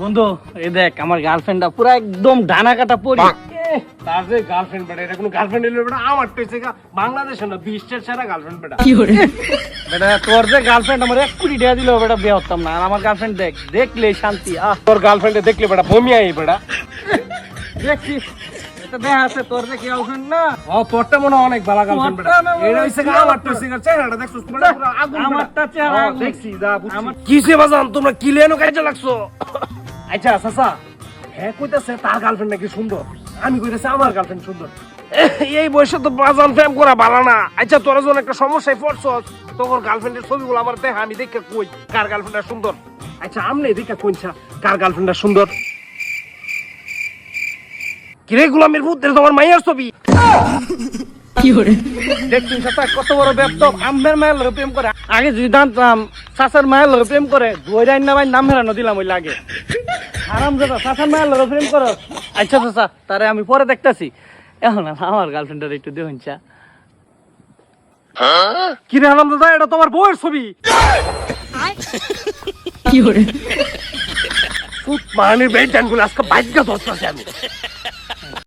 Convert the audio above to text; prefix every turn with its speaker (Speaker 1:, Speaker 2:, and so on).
Speaker 1: বন্ধু এই দেখ আমার গার্লফ্রেন্ডটা পুরো একদম ডানা কাটা পড়ি।
Speaker 2: তার যে গার্লফ্রেন্ড বেটা, এটা কোনো গার্লফ্রেন্ড এলো বেটা? আমার তো এসে বাংলাদেশে না, বিশ্বের সেরা গার্লফ্রেন্ড বেটা।
Speaker 1: বেটা তোর যে গার্লফ্রেন্ড আমার 1 কোটি টাকা দিলেও বেটা বিয়ে হতাম না। আর আমার গার্লফ্রেন্ড দেখ, দেখলে শান্তি।
Speaker 2: তোর গার্লফ্রেন্ডে দেখলে বেটা বমি আই বেটা।
Speaker 1: দেখছিস এটা দেখা আছে তোর যে গার্লফ্রেন্ড না?
Speaker 2: ও তোরটা মনে হয় অনেক ভালো গার্লফ্রেন্ড বেটা।
Speaker 1: তোরটা না,
Speaker 2: এটা হইছে কি আমার তো সিগার চেহারাটা দেখছস বেটা, পুরো আগুন বেটা।
Speaker 1: আমারটা চেহারা আগুন।
Speaker 2: দেখছি যা বুঝছি। কিসে বাজান তোমরা কি লেনো কাজে লাগছো? আচ্ছা চাচা, হ্যাঁ কইতাছে তার গার্লফ্রেন্ড নাকি সুন্দর, আমি কইতাছি আমার গার্লফ্রেন্ড সুন্দর। এই বয়সে তো বাজান প্রেম করা ভালো না। আচ্ছা তোরা যখন একটা সমস্যায় পড়ছস, তোর গার্লফ্রেন্ডের ছবিগুলো আমার দেখা, আমি দেখে কই কার গার্লফ্রেন্ডটা সুন্দর। আচ্ছা আমনে দেখে কইছা কার গার্লফ্রেন্ডটা সুন্দর। কিরে গোলামের ভূত, তোমার মাইয়ার ছবি
Speaker 1: দেখছিস চাচা কত বড় ব্যর্থ। আমের মায়ের লগে প্রেম করে। আগে যদি জানতাম চাচার মায়ের লগে প্রেম করে, দইরাই না ভাই নাম হেরানো দিলাম ওই লাগে। আরাম দাদা চাচার মায়ের লগে প্রেম করো। আচ্ছা চাচা তারে আমি পরে দেখতাছি। এখন আমার গার্লফ্রেন্ডের একটু দেখুন চা।
Speaker 2: কিরে আনন্দ দাদা, এটা তোমার বউয়ের ছবি। মানের বেড গুলো আজকে বাইক ধরতেছি আমি।